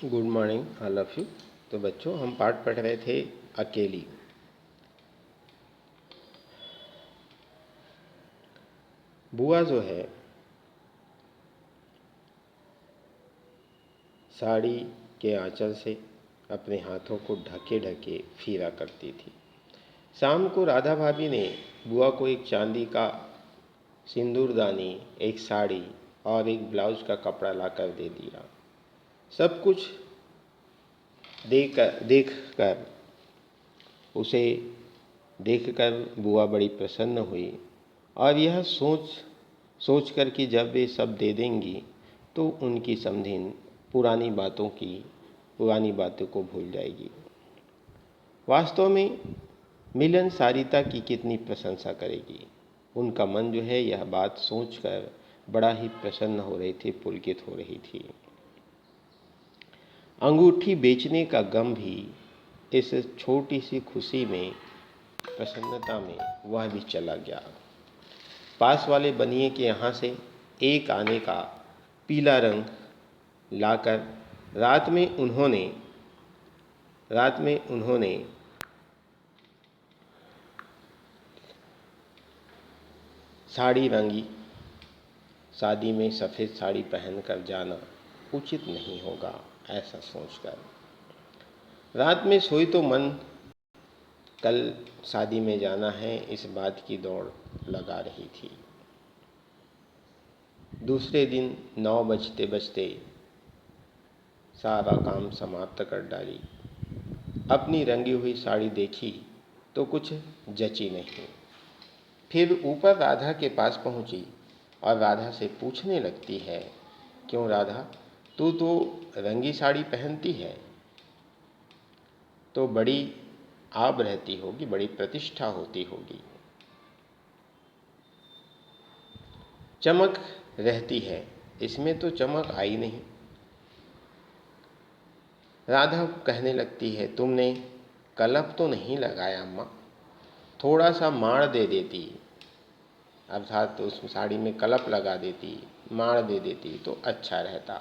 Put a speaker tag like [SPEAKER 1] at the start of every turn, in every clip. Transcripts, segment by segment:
[SPEAKER 1] Good morning all of you. तो बच्चों, हम पाठ पढ़ रहे थे अकेली। बुआ जो है साड़ी के आंचल से अपने हाथों को ढके ढके फिरा करती थी। शाम को राधा भाभी ने बुआ को एक चांदी का सिंदूरदानी, एक साड़ी और एक ब्लाउज का कपड़ा लाकर दे दिया। सब कुछ देखकर उसे देखकर बुआ बड़ी प्रसन्न हुई और यह सोचकर कि जब वे सब दे देंगी तो उनकी समधिन पुरानी बातों को भूल जाएगी। वास्तव में मिलन सारिता की कितनी प्रशंसा करेगी। उनका मन जो है यह बात सोचकर बड़ा ही प्रसन्न हो रही थी, पुलकित हो रही थी। अंगूठी बेचने का गम भी इस छोटी सी खुशी में, प्रसन्नता में वह भी चला गया। पास वाले बनिए के यहाँ से एक आने का पीला रंग लाकर रात में उन्होंने साड़ी रंगी। शादी में सफ़ेद साड़ी पहनकर जाना उचित नहीं होगा, ऐसा सोचकर रात में सोई तो मन कल शादी में जाना है, इस बात की दौड़ लगा रही थी। दूसरे दिन 9 बजते बजते सारा काम समाप्त कर डाली। अपनी रंगी हुई साड़ी देखी तो कुछ जची नहीं। फिर ऊपर राधा के पास पहुंची और राधा से पूछने लगती है, क्यों राधा, तू तो रंगी साड़ी पहनती है तो बड़ी आब रहती होगी, बड़ी प्रतिष्ठा होती होगी, चमक रहती है, इसमें तो चमक आई नहीं। राधा कहने लगती है, तुमने कलप तो नहीं लगाया अम्मा, थोड़ा सा माड़ दे देती, अर्थात तो उस साड़ी में कलप लगा देती, माड़ दे देती तो अच्छा रहता।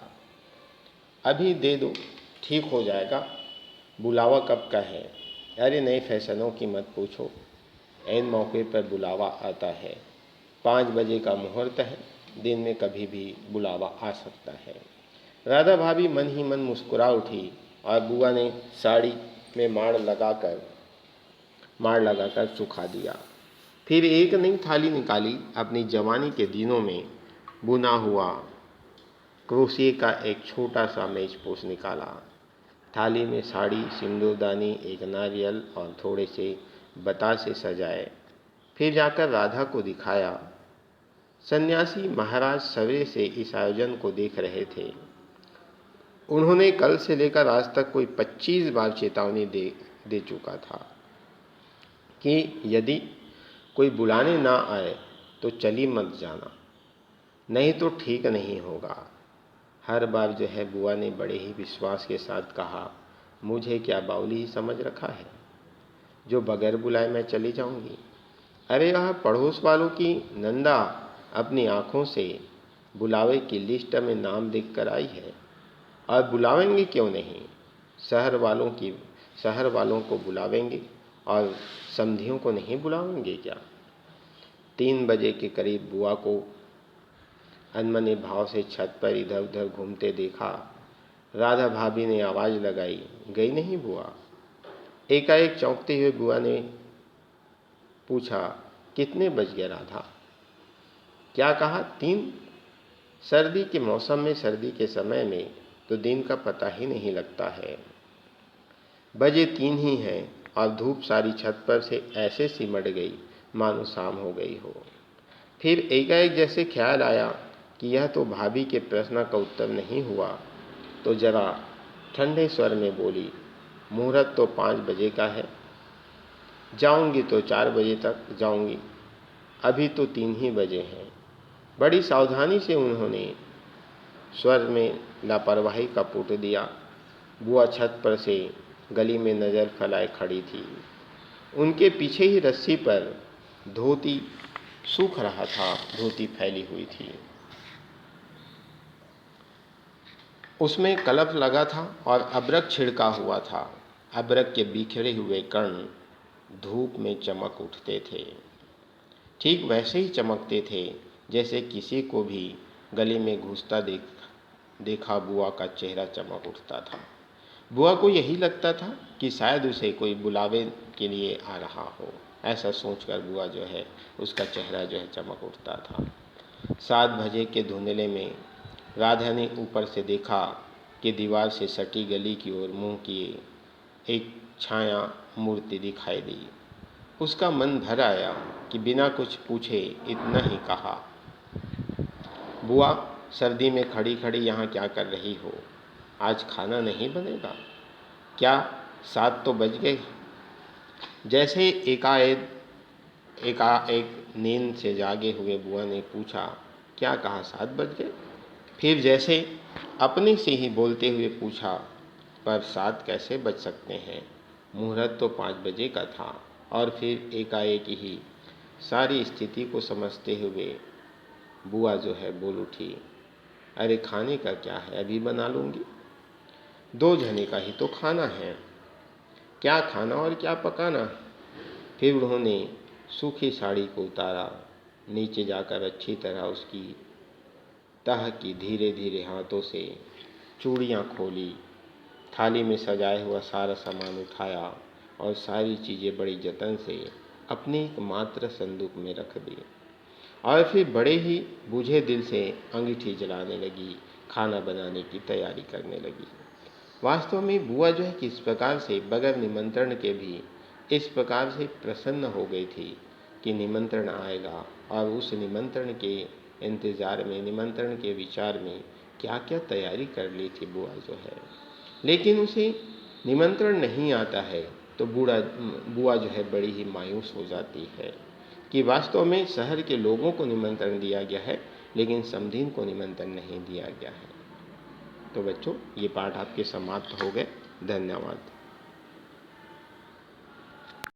[SPEAKER 1] अभी दे दो, ठीक हो जाएगा, बुलावा कब का है। अरे नए फैशनों की मत पूछो, ऐन मौके पर बुलावा आता है। 5 बजे का मुहूर्त है, दिन में कभी भी बुलावा आ सकता है। राधा भाभी मन ही मन मुस्कुरा उठी और बुआ ने साड़ी में माड़ लगाकर सुखा दिया। फिर एक नई थाली निकाली, अपनी जवानी के दिनों में बुना हुआ क्रोशिये का एक छोटा सा मेजपोश निकाला। थाली में साड़ी, सिंदूरदानी, एक नारियल और थोड़े से बतासे सजाए। फिर जाकर राधा को दिखाया। सन्यासी महाराज सवेरे से इस आयोजन को देख रहे थे। उन्होंने कल से लेकर आज तक कोई 25 बार चेतावनी दे चुका था कि यदि कोई बुलाने ना आए तो चली मत जाना, नहीं तो ठीक नहीं होगा। हर बार जो है बुआ ने बड़े ही विश्वास के साथ कहा, मुझे क्या बावली ही समझ रखा है जो बगैर बुलाए मैं चली जाऊंगी। अरे यह पड़ोस वालों की नंदा अपनी आंखों से बुलावे की लिस्ट में नाम देख कर आई है और बुलावेंगे क्यों नहीं। शहर वालों को बुलावेंगे और समधियों को नहीं बुलावेंगे क्या। 3 बजे के करीब बुआ को अनमने भाव से छत पर इधर उधर घूमते देखा। राधा भाभी ने आवाज़ लगाई, गई नहीं बुआ। एकाएक चौंकते हुए बुआ ने पूछा, कितने बज गए राधा। क्या कहा, 3? सर्दी के मौसम में, सर्दी के समय में तो दिन का पता ही नहीं लगता है। बजे 3 ही हैं और धूप सारी छत पर से ऐसे सिमट गई मानो शाम हो गई हो। फिर एकाएक जैसे ख्याल आया कि यह तो भाभी के प्रश्न का उत्तर नहीं हुआ, तो जरा ठंडे स्वर में बोली, मुहूर्त तो 5 बजे का है, जाऊंगी तो 4 बजे तक जाऊंगी, अभी तो 3 ही बजे हैं। बड़ी सावधानी से उन्होंने स्वर में लापरवाही का पुट दिया। बुआ छत पर से गली में नज़र फैलाए खड़ी थी। उनके पीछे ही रस्सी पर धोती सूख रहा था, धोती फैली हुई थी। उसमें कलफ लगा था और अबरक छिड़का हुआ था। अबरक के बिखरे हुए कण धूप में चमक उठते थे, ठीक वैसे ही चमकते थे जैसे किसी को भी गले में घुसता देखा बुआ का चेहरा चमक उठता था। बुआ को यही लगता था कि शायद उसे कोई बुलावे के लिए आ रहा हो। ऐसा सोचकर बुआ जो है उसका चेहरा जो है चमक उठता था। 7 बजे के धुंधले में राधा ने ऊपर से देखा कि दीवार से सटी गली की ओर मुंह किए एक छाया मूर्ति दिखाई दी। उसका मन भर आया कि बिना कुछ पूछे इतना ही कहा, बुआ, सर्दी में खड़ी खड़ी यहाँ क्या कर रही हो? आज खाना नहीं बनेगा क्या? 7 तो बज गए। जैसे एकाएक नींद से जागे हुए बुआ ने पूछा, क्या कहा 7 बज गए? फिर जैसे अपने से ही बोलते हुए पूछा, पर 7 कैसे बज सकते हैं? मुहूर्त तो 5 बजे का था। और फिर एकाएक ही सारी स्थिति को समझते हुए बुआ जो है बोल उठी, अरे खाने का क्या है, अभी बना लूँगी। 2 जने का ही तो खाना है, क्या खाना और क्या पकाना। फिर उन्होंने सूखी साड़ी को उतारा, नीचे जाकर अच्छी तरह उसकी तह की धीरे धीरे हाथों से चूड़ियाँ खोली, थाली में सजाए हुआ सारा सामान उठाया और सारी चीज़ें बड़ी जतन से अपने एकमात्र संदूक में रख दी। और फिर बड़े ही बुझे दिल से अंगीठी जलाने लगी, खाना बनाने की तैयारी करने लगी। वास्तव में बुआ जो है किस प्रकार से बगैर निमंत्रण के भी इस प्रकार से प्रसन्न हो गई थी कि निमंत्रण आएगा, और उस निमंत्रण के इंतज़ार में, निमंत्रण के विचार में क्या क्या तैयारी कर ली थी बुआ जो है। लेकिन उसे निमंत्रण नहीं आता है तो बुआ जो है बड़ी ही मायूस हो जाती है कि वास्तव में शहर के लोगों को निमंत्रण दिया गया है लेकिन समधीन को निमंत्रण नहीं दिया गया है। तो बच्चों, ये पाठ आपके समाप्त हो गए। धन्यवाद।